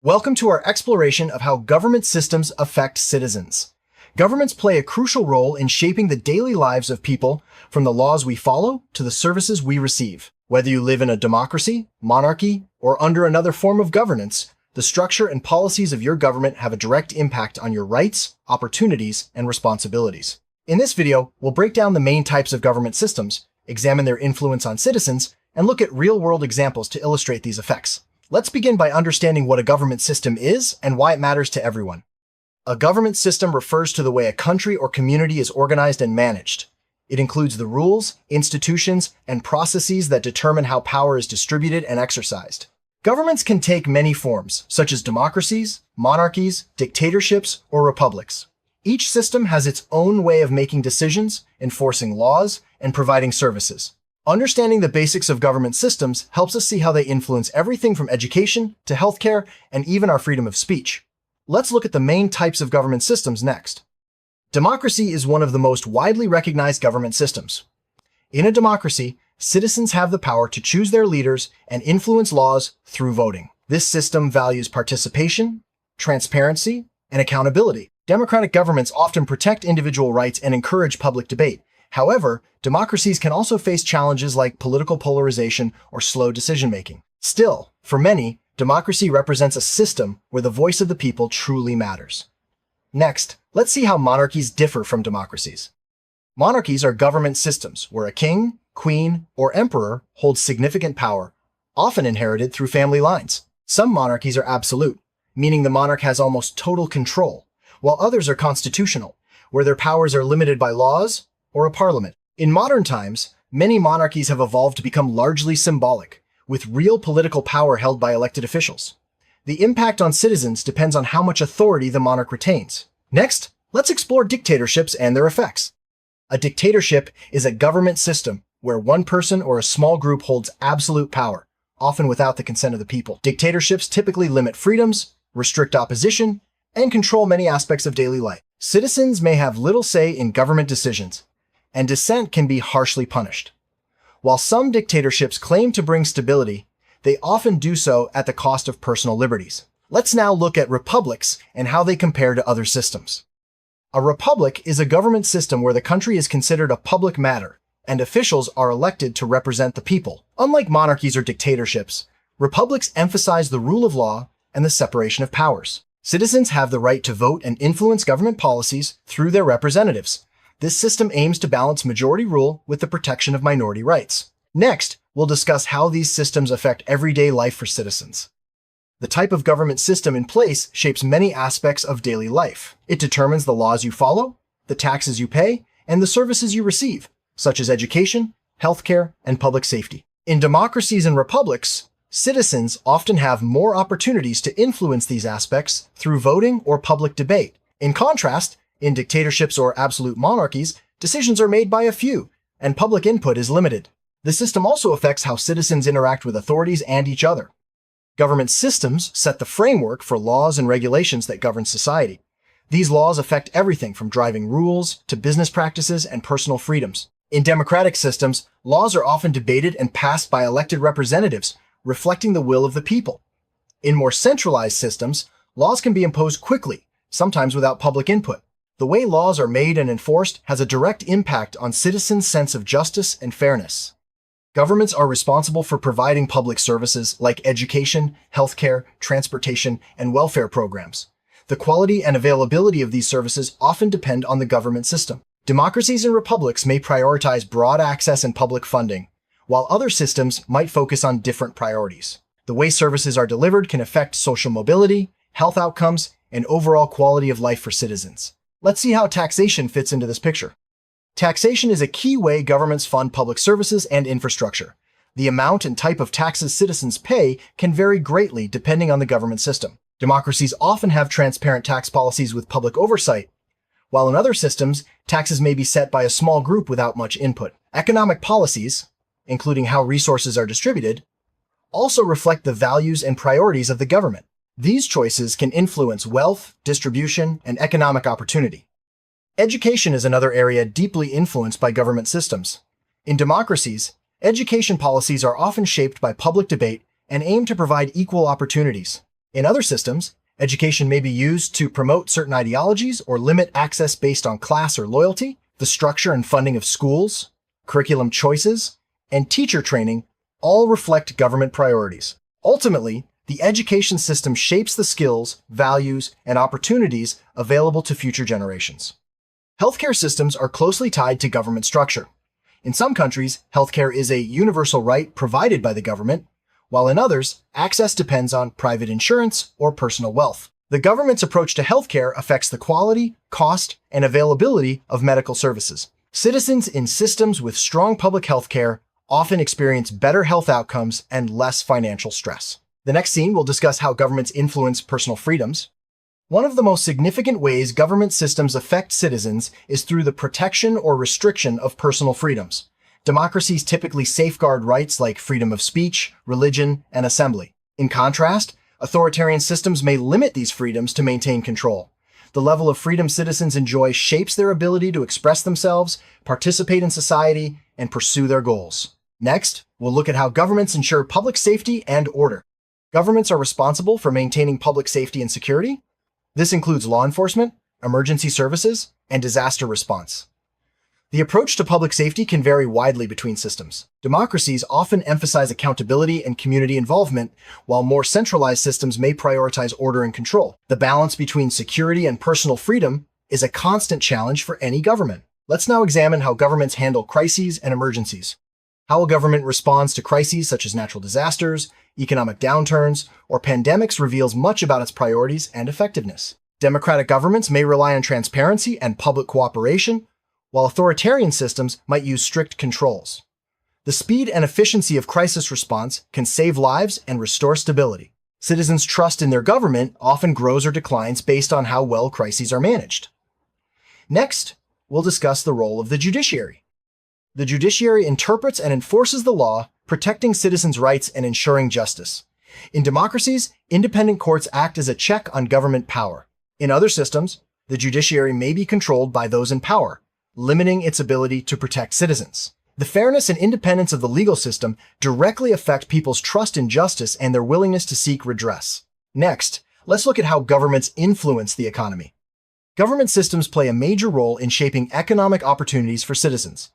Welcome to our exploration of how government systems affect citizens. Governments play a crucial role in shaping the daily lives of people, from the laws we follow to the services we receive. Whether you live in a democracy, monarchy, or under another form of governance, the structure and policies of your government have a direct impact on your rights, opportunities, and responsibilities. In this video, we'll break down the main types of government systems, examine their influence on citizens, and look at real-world examples to illustrate these effects. Let's begin by understanding what a government system is and why it matters to everyone. A government system refers to the way a country or community is organized and managed. It includes the rules, institutions, and processes that determine how power is distributed and exercised. Governments can take many forms, such as democracies, monarchies, dictatorships, or republics. Each system has its own way of making decisions, enforcing laws, and providing services. Understanding the basics of government systems helps us see how they influence everything from education to healthcare and even our freedom of speech. Let's look at the main types of government systems next. Democracy is one of the most widely recognized government systems. In a democracy, citizens have the power to choose their leaders and influence laws through voting. This system values participation, transparency, and accountability. Democratic governments often protect individual rights and encourage public debate. However, democracies can also face challenges like political polarization or slow decision-making. Still, for many, democracy represents a system where the voice of the people truly matters. Next, let's see how monarchies differ from democracies. Monarchies are government systems where a king, queen, or emperor holds significant power, often inherited through family lines. Some monarchies are absolute, meaning the monarch has almost total control, while others are constitutional, where their powers are limited by laws or a parliament. In modern times, many monarchies have evolved to become largely symbolic, with real political power held by elected officials. The impact on citizens depends on how much authority the monarch retains. Next, let's explore dictatorships and their effects. A dictatorship is a government system where one person or a small group holds absolute power, often without the consent of the people. Dictatorships typically limit freedoms, restrict opposition, and control many aspects of daily life. Citizens may have little say in government decisions, and dissent can be harshly punished. While some dictatorships claim to bring stability, they often do so at the cost of personal liberties. Let's now look at republics and how they compare to other systems. A republic is a government system where the country is considered a public matter, and officials are elected to represent the people. Unlike monarchies or dictatorships, republics emphasize the rule of law and the separation of powers. Citizens have the right to vote and influence government policies through their representatives. This system aims to balance majority rule with the protection of minority rights. Next, we'll discuss how these systems affect everyday life for citizens. The type of government system in place shapes many aspects of daily life. It determines the laws you follow, the taxes you pay, and the services you receive, such as education, healthcare, and public safety. In democracies and republics, citizens often have more opportunities to influence these aspects through voting or public debate. In contrast, in dictatorships or absolute monarchies, decisions are made by a few, and public input is limited. The system also affects how citizens interact with authorities and each other. Government systems set the framework for laws and regulations that govern society. These laws affect everything from driving rules to business practices and personal freedoms. In democratic systems, laws are often debated and passed by elected representatives, reflecting the will of the people. In more centralized systems, laws can be imposed quickly, sometimes without public input. The way laws are made and enforced has a direct impact on citizens' sense of justice and fairness. Governments are responsible for providing public services like education, healthcare, transportation, and welfare programs. The quality and availability of these services often depend on the government system. Democracies and republics may prioritize broad access and public funding, while other systems might focus on different priorities. The way services are delivered can affect social mobility, health outcomes, and overall quality of life for citizens. Let's see how taxation fits into this picture. Taxation is a key way governments fund public services and infrastructure. The amount and type of taxes citizens pay can vary greatly depending on the government system. Democracies often have transparent tax policies with public oversight, while in other systems, taxes may be set by a small group without much input. Economic policies, including how resources are distributed, also reflect the values and priorities of the government. These choices can influence wealth, distribution, and economic opportunity. Education is another area deeply influenced by government systems. In democracies, education policies are often shaped by public debate and aim to provide equal opportunities. In other systems, education may be used to promote certain ideologies or limit access based on class or loyalty. The structure and funding of schools, curriculum choices, and teacher training all reflect government priorities. Ultimately, the education system shapes the skills, values, and opportunities available to future generations. Healthcare systems are closely tied to government structure. In some countries, healthcare is a universal right provided by the government, while in others, access depends on private insurance or personal wealth. The government's approach to healthcare affects the quality, cost, and availability of medical services. Citizens in systems with strong public healthcare often experience better health outcomes and less financial stress. The next scene will discuss how governments influence personal freedoms. One of the most significant ways government systems affect citizens is through the protection or restriction of personal freedoms. Democracies typically safeguard rights like freedom of speech, religion, and assembly. In contrast, authoritarian systems may limit these freedoms to maintain control. The level of freedom citizens enjoy shapes their ability to express themselves, participate in society, and pursue their goals. Next, we'll look at how governments ensure public safety and order. Governments are responsible for maintaining public safety and security. This includes law enforcement, emergency services, and disaster response. The approach to public safety can vary widely between systems. Democracies often emphasize accountability and community involvement, while more centralized systems may prioritize order and control. The balance between security and personal freedom is a constant challenge for any government. Let's now examine how governments handle crises and emergencies. How a government responds to crises such as natural disasters, economic downturns, or pandemics reveals much about its priorities and effectiveness. Democratic governments may rely on transparency and public cooperation, while authoritarian systems might use strict controls. The speed and efficiency of crisis response can save lives and restore stability. Citizens' trust in their government often grows or declines based on how well crises are managed. Next, we'll discuss the role of the judiciary. The judiciary interprets and enforces the law, protecting citizens' rights and ensuring justice. In democracies, independent courts act as a check on government power. In other systems, the judiciary may be controlled by those in power, limiting its ability to protect citizens. The fairness and independence of the legal system directly affect people's trust in justice and their willingness to seek redress. Next, let's look at how governments influence the economy. Government systems play a major role in shaping economic opportunities for citizens.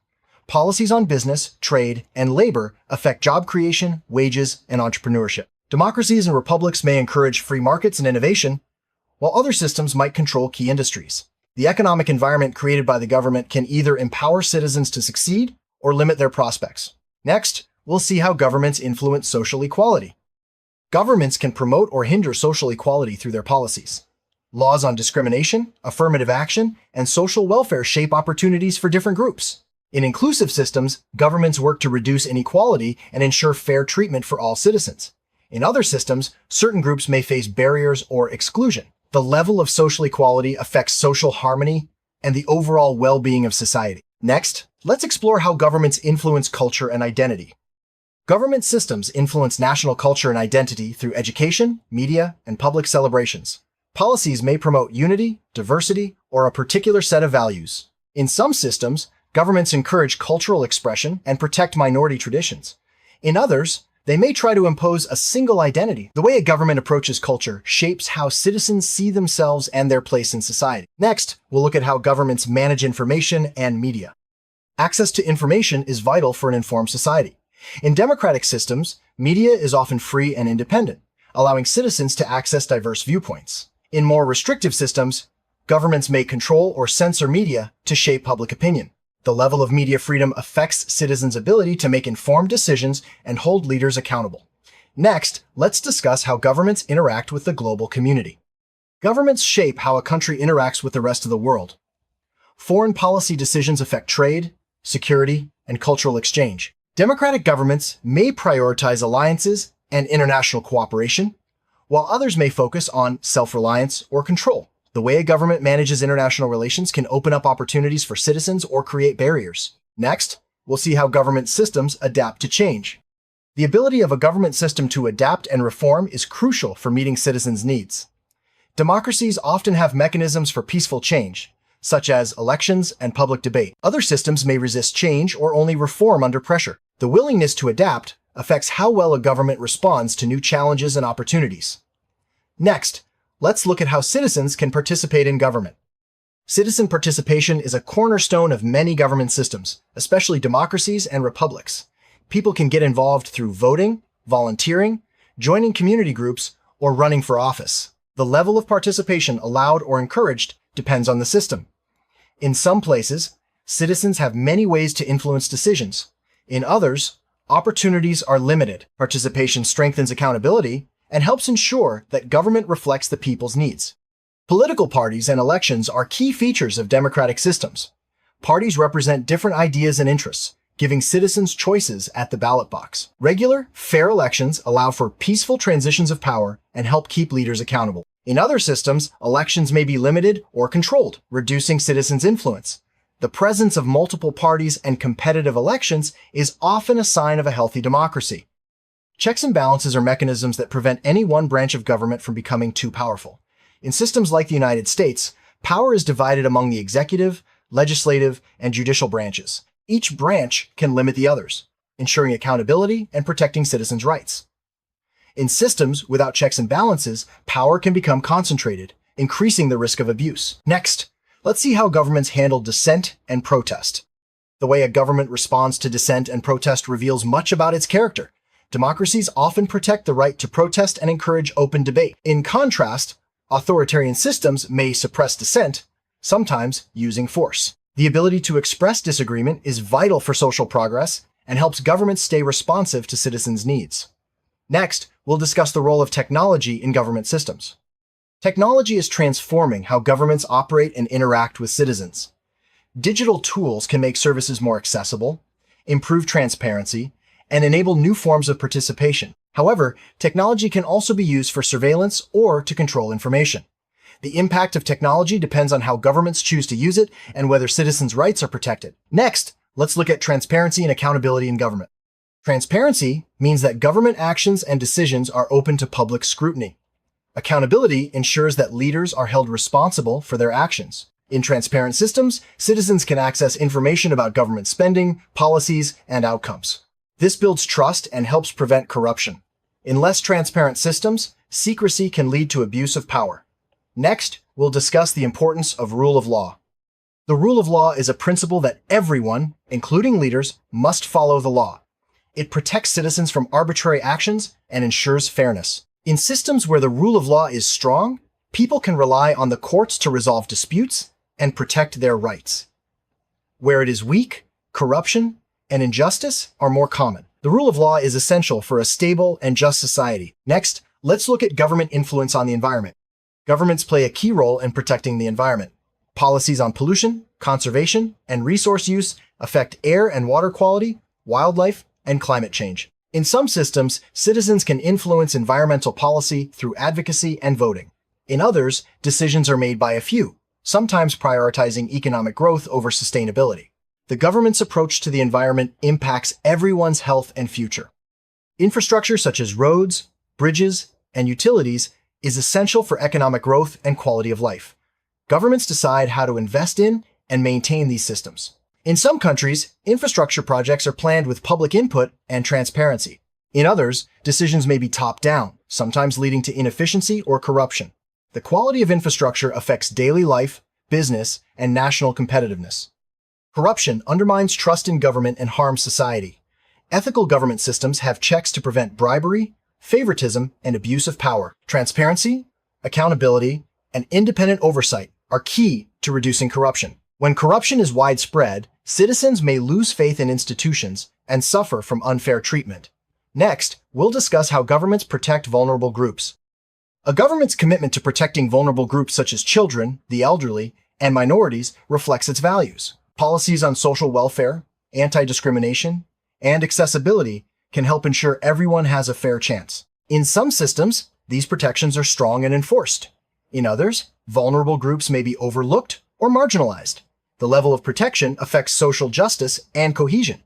Policies on business, trade, and labor affect job creation, wages, and entrepreneurship. Democracies and republics may encourage free markets and innovation, while other systems might control key industries. The economic environment created by the government can either empower citizens to succeed or limit their prospects. Next, we'll see how governments influence social equality. Governments can promote or hinder social equality through their policies. Laws on discrimination, affirmative action, and social welfare shape opportunities for different groups. In inclusive systems, governments work to reduce inequality and ensure fair treatment for all citizens. In other systems, certain groups may face barriers or exclusion. The level of social equality affects social harmony and the overall well-being of society. Next, let's explore how governments influence culture and identity. Government systems influence national culture and identity through education, media, and public celebrations. Policies may promote unity, diversity, or a particular set of values. In some systems, governments encourage cultural expression and protect minority traditions. In others, they may try to impose a single identity. The way a government approaches culture shapes how citizens see themselves and their place in society. Next, we'll look at how governments manage information and media. Access to information is vital for an informed society. In democratic systems, media is often free and independent, allowing citizens to access diverse viewpoints. In more restrictive systems, governments may control or censor media to shape public opinion. The level of media freedom affects citizens' ability to make informed decisions and hold leaders accountable. Next, let's discuss how governments interact with the global community. Governments shape how a country interacts with the rest of the world. Foreign policy decisions affect trade, security, and cultural exchange. Democratic governments may prioritize alliances and international cooperation, while others may focus on self-reliance or control. The way a government manages international relations can open up opportunities for citizens or create barriers. Next, we'll see how government systems adapt to change. The ability of a government system to adapt and reform is crucial for meeting citizens' needs. Democracies often have mechanisms for peaceful change, such as elections and public debate. Other systems may resist change or only reform under pressure. The willingness to adapt affects how well a government responds to new challenges and opportunities. Next, let's look at how citizens can participate in government. Citizen participation is a cornerstone of many government systems, especially democracies and republics. People can get involved through voting, volunteering, joining community groups, or running for office. The level of participation allowed or encouraged depends on the system. In some places, citizens have many ways to influence decisions. In others, opportunities are limited. Participation strengthens accountability and helps ensure that government reflects the people's needs. Political parties and elections are key features of democratic systems. Parties represent different ideas and interests, giving citizens choices at the ballot box. Regular, fair elections allow for peaceful transitions of power and help keep leaders accountable. In other systems, elections may be limited or controlled, reducing citizens' influence. The presence of multiple parties and competitive elections is often a sign of a healthy democracy. Checks and balances are mechanisms that prevent any one branch of government from becoming too powerful. In systems like the United States, power is divided among the executive, legislative, and judicial branches. Each branch can limit the others, ensuring accountability and protecting citizens' rights. In systems without checks and balances, power can become concentrated, increasing the risk of abuse. Next, let's see how governments handle dissent and protest. The way a government responds to dissent and protest reveals much about its character. Democracies often protect the right to protest and encourage open debate. In contrast, authoritarian systems may suppress dissent, sometimes using force. The ability to express disagreement is vital for social progress and helps governments stay responsive to citizens' needs. Next, we'll discuss the role of technology in government systems. Technology is transforming how governments operate and interact with citizens. Digital tools can make services more accessible, improve transparency, and enable new forms of participation. However, technology can also be used for surveillance or to control information. The impact of technology depends on how governments choose to use it and whether citizens' rights are protected. Next, let's look at transparency and accountability in government. Transparency means that government actions and decisions are open to public scrutiny. Accountability ensures that leaders are held responsible for their actions. In transparent systems, citizens can access information about government spending, policies, and outcomes. This builds trust and helps prevent corruption. In less transparent systems, secrecy can lead to abuse of power. Next, we'll discuss the importance of rule of law. The rule of law is a principle that everyone, including leaders, must follow the law. It protects citizens from arbitrary actions and ensures fairness. In systems where the rule of law is strong, people can rely on the courts to resolve disputes and protect their rights. Where it is weak, corruption and injustice are more common. The rule of law is essential for a stable and just society. Next, let's look at government influence on the environment. Governments play a key role in protecting the environment. Policies on pollution, conservation, and resource use affect air and water quality, wildlife, and climate change. In some systems, citizens can influence environmental policy through advocacy and voting. In others, decisions are made by a few, sometimes prioritizing economic growth over sustainability. The government's approach to the environment impacts everyone's health and future. Infrastructure such as roads, bridges, and utilities is essential for economic growth and quality of life. Governments decide how to invest in and maintain these systems. In some countries, infrastructure projects are planned with public input and transparency. In others, decisions may be top-down, sometimes leading to inefficiency or corruption. The quality of infrastructure affects daily life, business, and national competitiveness. Corruption undermines trust in government and harms society. Ethical government systems have checks to prevent bribery, favoritism, and abuse of power. Transparency, accountability, and independent oversight are key to reducing corruption. When corruption is widespread, citizens may lose faith in institutions and suffer from unfair treatment. Next, we'll discuss how governments protect vulnerable groups. A government's commitment to protecting vulnerable groups such as children, the elderly, and minorities reflects its values. Policies on social welfare, anti-discrimination, and accessibility can help ensure everyone has a fair chance. In some systems, these protections are strong and enforced. In others, vulnerable groups may be overlooked or marginalized. The level of protection affects social justice and cohesion.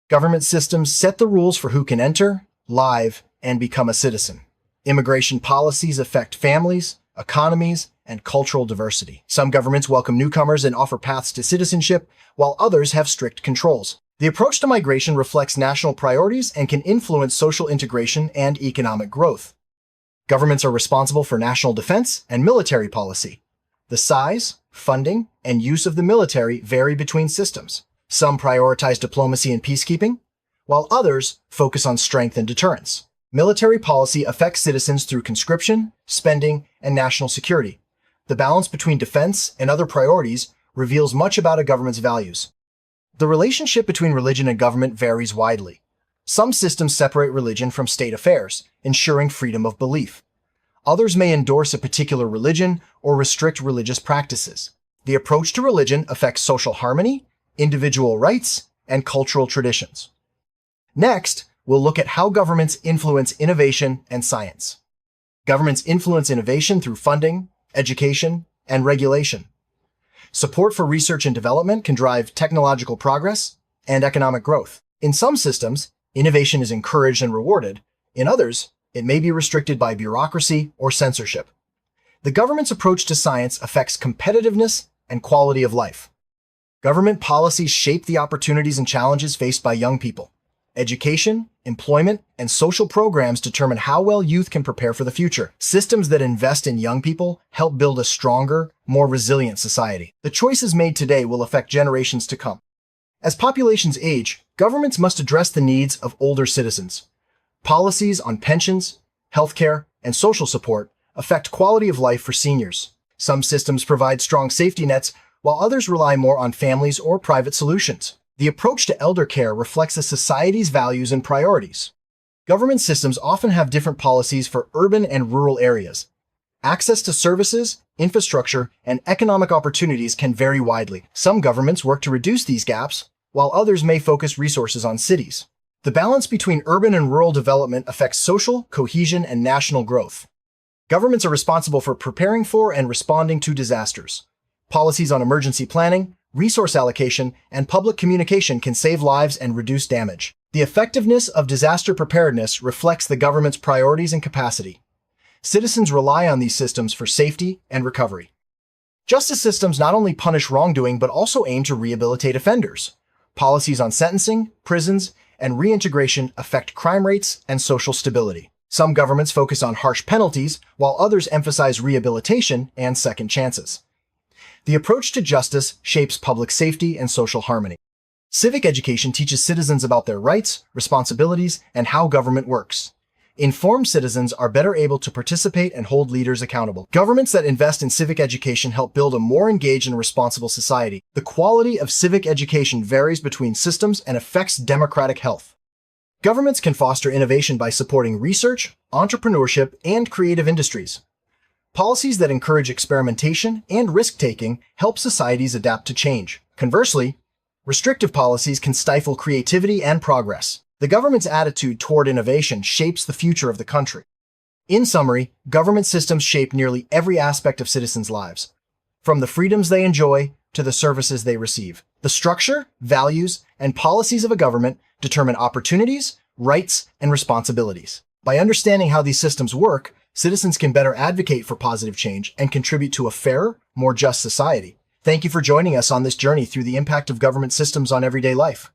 Government systems set the rules for who can enter, live, and become a citizen. Immigration policies affect families, economies, and cultural diversity. Some governments welcome newcomers and offer paths to citizenship, while others have strict controls. The approach to migration reflects national priorities and can influence social integration and economic growth. Governments are responsible for national defense and military policy. The size, funding, and use of the military vary between systems. Some prioritize diplomacy and peacekeeping, while others focus on strength and deterrence. Military policy affects citizens through conscription, spending, and national security. The balance between defense and other priorities reveals much about a government's values. The relationship between religion and government varies widely. Some systems separate religion from state affairs, ensuring freedom of belief. Others may endorse a particular religion or restrict religious practices. The approach to religion affects social harmony, individual rights, and cultural traditions. Next, we'll look at how governments influence innovation and science. Governments influence innovation through funding, education, and regulation. Support for research and development can drive technological progress and economic growth. In some systems, innovation is encouraged and rewarded. In others, it may be restricted by bureaucracy or censorship. The government's approach to science affects competitiveness and quality of life. Government policies shape the opportunities and challenges faced by young people. Education, employment, and social programs determine how well youth can prepare for the future. Systems that invest in young people help build a stronger, more resilient society. The choices made today will affect generations to come. As populations age, governments must address the needs of older citizens. Policies on pensions, healthcare, and social support affect quality of life for seniors. Some systems provide strong safety nets, while others rely more on families or private solutions. The approach to elder care reflects a society's values and priorities. Government systems often have different policies for urban and rural areas. Access to services, infrastructure, and economic opportunities can vary widely. Some governments work to reduce these gaps, while others may focus resources on cities. The balance between urban and rural development affects social cohesion and national growth. Governments are responsible for preparing for and responding to disasters. Policies on emergency planning, resource allocation, and public communication can save lives and reduce damage. The effectiveness of disaster preparedness reflects the government's priorities and capacity. Citizens rely on these systems for safety and recovery. Justice systems not only punish wrongdoing but also aim to rehabilitate offenders. Policies on sentencing, prisons, and reintegration affect crime rates and social stability. Some governments focus on harsh penalties, while others emphasize rehabilitation and second chances. The approach to justice shapes public safety and social harmony. Civic education teaches citizens about their rights, responsibilities, and how government works. Informed citizens are better able to participate and hold leaders accountable. Governments that invest in civic education help build a more engaged and responsible society. The quality of civic education varies between systems and affects democratic health. Governments can foster innovation by supporting research, entrepreneurship, and creative industries. Policies that encourage experimentation and risk-taking help societies adapt to change. Conversely, restrictive policies can stifle creativity and progress. The government's attitude toward innovation shapes the future of the country. In summary, government systems shape nearly every aspect of citizens' lives, from the freedoms they enjoy to the services they receive. The structure, values, and policies of a government determine opportunities, rights, and responsibilities. By understanding how these systems work, citizens can better advocate for positive change and contribute to a fairer, more just society. Thank you for joining us on this journey through the impact of government systems on everyday life.